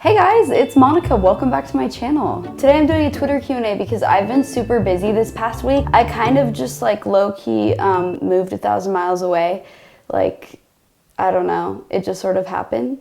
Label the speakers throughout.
Speaker 1: Hey guys, it's Monica. Welcome back to my channel. Today I'm doing a Twitter Q&A because I've been super busy this past week. I kind of just like low-key moved 1,000 miles away. Like, I don't know, it just sort of happened.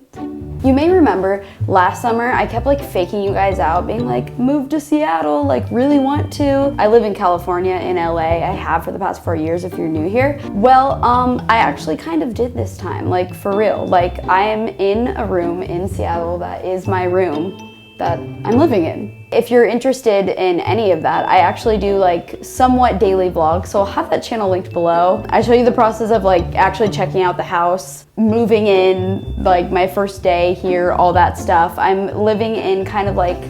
Speaker 1: You may remember last summer I kept like faking you guys out, being like, move to Seattle, like really want to. I live in California, in LA. I have for the past 4 years if you're new here. Well, I actually kind of did this time, like for real. Like I am in a room in Seattle that is my room that I'm living in. If you're interested in any of that, I actually do like somewhat daily vlogs, so I'll have that channel linked below. I show you the process of like actually checking out the house, moving in, like my first day here, all that stuff. I'm living in kind of like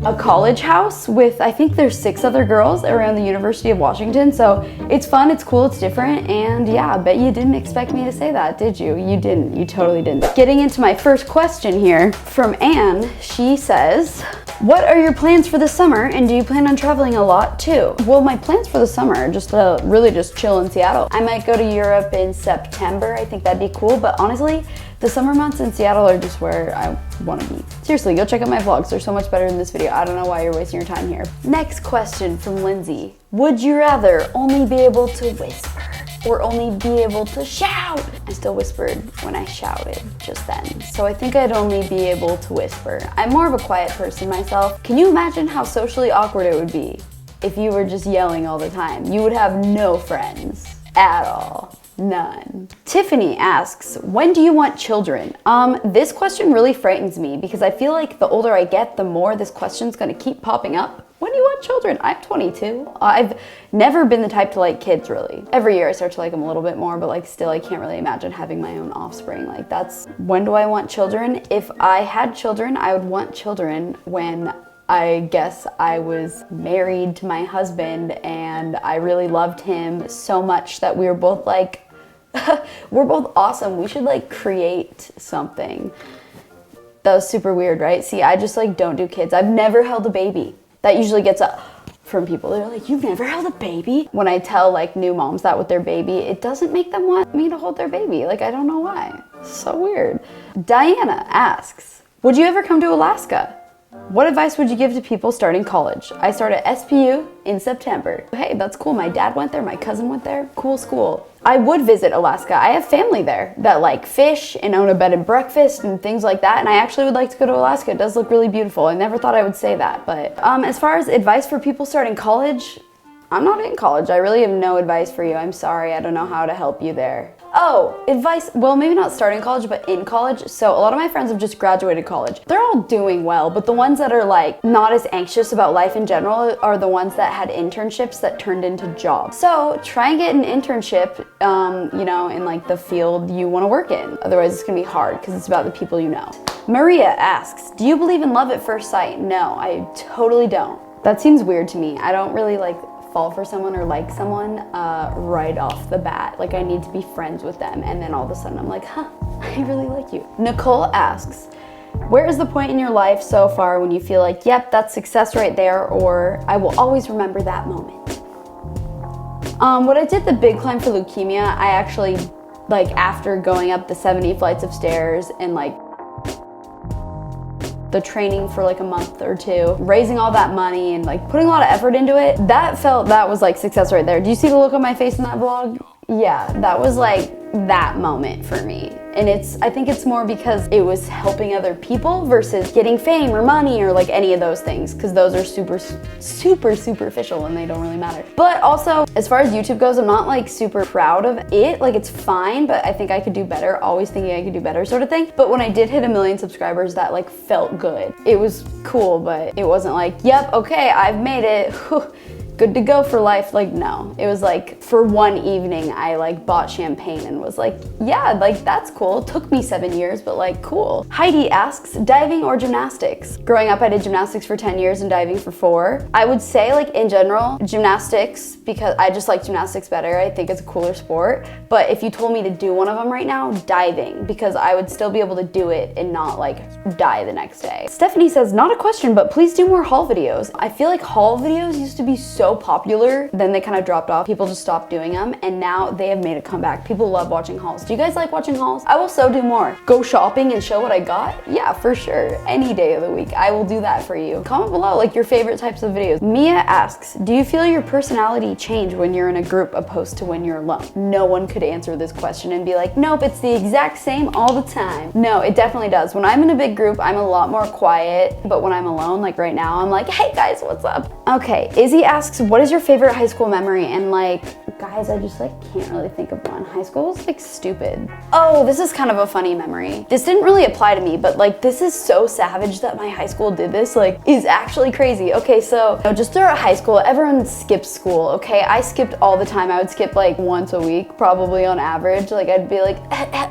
Speaker 1: a college house with, I think there's 6 other girls around the University of Washington, so it's fun, it's cool, it's different, and yeah, I bet you didn't expect me to say that, did you? You didn't, you totally didn't. Getting into my first question here from Anne, she says, what are your plans for the summer, and do you plan on traveling a lot too? Well, my plans for the summer are just to really just chill in Seattle. I might go to Europe in September, I think that'd be cool, but honestly, the summer months in Seattle are just where I want to be. Seriously, go check out my vlogs. They're so much better than this video. I don't know why you're wasting your time here. Next question from Lindsay. Would you rather only be able to whisper or only be able to shout? I still whispered when I shouted just then. So I think I'd only be able to whisper. I'm more of a quiet person myself. Can you imagine how socially awkward it would be if you were just yelling all the time? You would have no friends at all. None. Tiffany asks, when do you want children? This question really frightens me because I feel like the older I get, the more this question's gonna keep popping up. When do you want children? I'm 22. I've never been the type to like kids really. Every year I start to like them a little bit more, but like still I can't really imagine having my own offspring. Like that's, when do I want children? If I had children, I would want children when I guess I was married to my husband and I really loved him so much that we were both like, we're both awesome. We should like create something. That was super weird, right? See, I just like don't do kids. I've never held a baby. That usually gets up from people. They're like, you've never held a baby? When I tell like new moms that with their baby, it doesn't make them want me to hold their baby. Like, I don't know why. So weird. Diana asks, would you ever come to Alaska? What advice would you give to people starting college? I started SPU in September. Hey, that's cool. My dad went there, my cousin went there. Cool school. I would visit Alaska. I have family there that like fish and own a bed and breakfast and things like that. And I actually would like to go to Alaska. It does look really beautiful. I never thought I would say that. But as far as advice for people starting college, I'm not in college. I really have no advice for you. I'm sorry. I don't know how to help you there. Oh, advice, well, maybe not starting college, but in college. So a lot of my friends have just graduated college. They're all doing well, but the ones that are like not as anxious about life in general are the ones that had internships that turned into jobs. So try and get an internship, you know, in like the field you want to work in. Otherwise it's gonna be hard because it's about the people you know. Maria asks, do you believe in love at first sight? No, I totally don't. That seems weird to me. I don't really like fall for someone or like someone right off the bat. Like I need to be friends with them and then all of a sudden I'm like, huh, I really like you. Nicole asks, where is the point in your life so far when you feel like, yep, that's success right there, or I will always remember that moment? When I did the big climb for leukemia, I actually, like after going up the 70 flights of stairs and like the training for like a month or 2, raising all that money and like putting a lot of effort into it, that was like success right there. Do you see the look on my face in that vlog? Yeah, that was like that moment for me. And I think it's more because it was helping other people versus getting fame or money or like any of those things, because those are super superficial and they don't really matter. But also, as far as YouTube goes, I'm not like super proud of it. Like it's fine, but I think I could do better, always thinking I could do better sort of thing. But when I did hit 1 million subscribers, that like felt good. It was cool, but it wasn't like, yep, okay, I've made it. Good to go for life. Like, no, it was like for one evening I like bought champagne and was like, yeah, like that's cool. It took me 7 years, but like cool. Heidi asks, diving or gymnastics? Growing up I did gymnastics for 10 years and diving for 4. I would say like in general gymnastics, because I just like gymnastics better. I think it's a cooler sport. But if you told me to do one of them right now, diving, because I would still be able to do it and not like die the next day. Stephanie says, not a question, but please do more haul videos. I feel like haul videos used to be so so popular, then they kind of dropped off. People just stopped doing them, and now they have made a comeback. People love watching hauls. Do you guys like watching hauls? I will so do more. Go shopping and show what I got? Yeah, for sure. Any day of the week, I will do that for you. Comment below like your favorite types of videos. Mia asks, do you feel your personality change when you're in a group opposed to when you're alone? No one could answer this question and be like, nope, it's the exact same all the time. No, it definitely does. When I'm in a big group, I'm a lot more quiet, but when I'm alone, like right now, I'm like, hey guys, what's up? Okay, Izzy asks, what is your favorite high school memory? And like, guys, I just like can't really think of one. High school was like stupid. Oh, this is kind of a funny memory. This didn't really apply to me, but like this is so savage that my high school did this, like is actually crazy. Okay, so just throughout high school, everyone skips school, okay? I skipped all the time. I would skip like once a week, probably on average. Like I'd be like,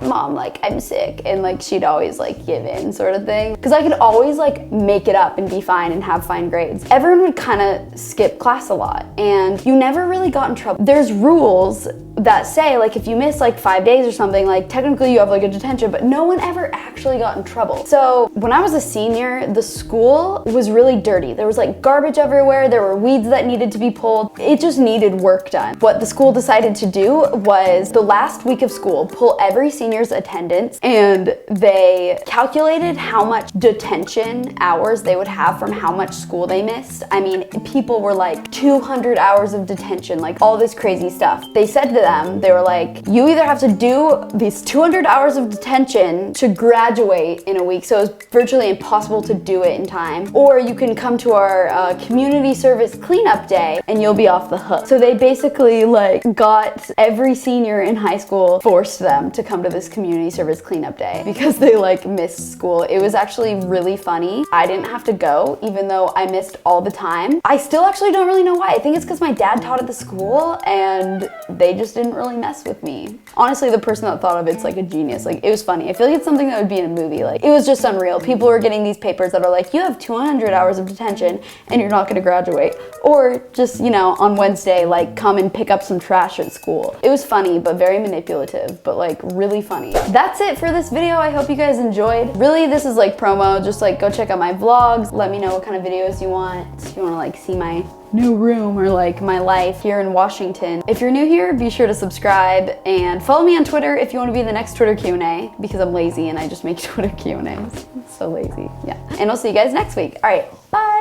Speaker 1: mom, like I'm sick. And like she'd always like give in sort of thing. Cause I could always like make it up and be fine and have fine grades. Everyone would kind of skip class a lot and you never really got in trouble. There's rules that say like if you miss like 5 days or something, like technically you have like a detention, but no one ever actually got in trouble. So when I was a senior, the school was really dirty. There was like garbage everywhere. There were weeds that needed to be pulled. It just needed work done. What the school decided to do was the last week of school, pull every senior's attendance, and they calculated how much detention hours they would have from how much school they missed. I mean, people were like 200 hours of detention, like all this crazy stuff. They said to them, they were like, you either have to do these 200 hours of detention to graduate in a week, so it was virtually impossible to do it in time, or you can come to our community service cleanup day and you'll be off the hook. So they basically like got every senior in high school, forced them to come to this community service cleanup day because they like missed school. It was actually really funny. I didn't have to go even though I missed all the time. I still actually don't really know why. I think it's because my dad taught at the school and they just didn't really mess with me. Honestly, the person that thought of it's like a genius. Like it was funny. I feel like it's something that would be in a movie. Like it was just unreal. People were getting these papers that are like, you have 200 hours of detention and you're not going to graduate. Or just, you know, on Wednesday, like come and pick up some trash at school. It was funny, but very manipulative, but like really funny. That's it for this video. I hope you guys enjoyed. Really, this is like promo. Just like go check out my vlogs. Let me know what kind of videos you want. If you want to like see my new room or like my life here in Washington. If you're new here, be sure to subscribe and follow me on Twitter if you want to be in the next Twitter Q&A, because I'm lazy and I just make Twitter Q&As. So lazy. Yeah. And I'll see you guys next week. All right. Bye.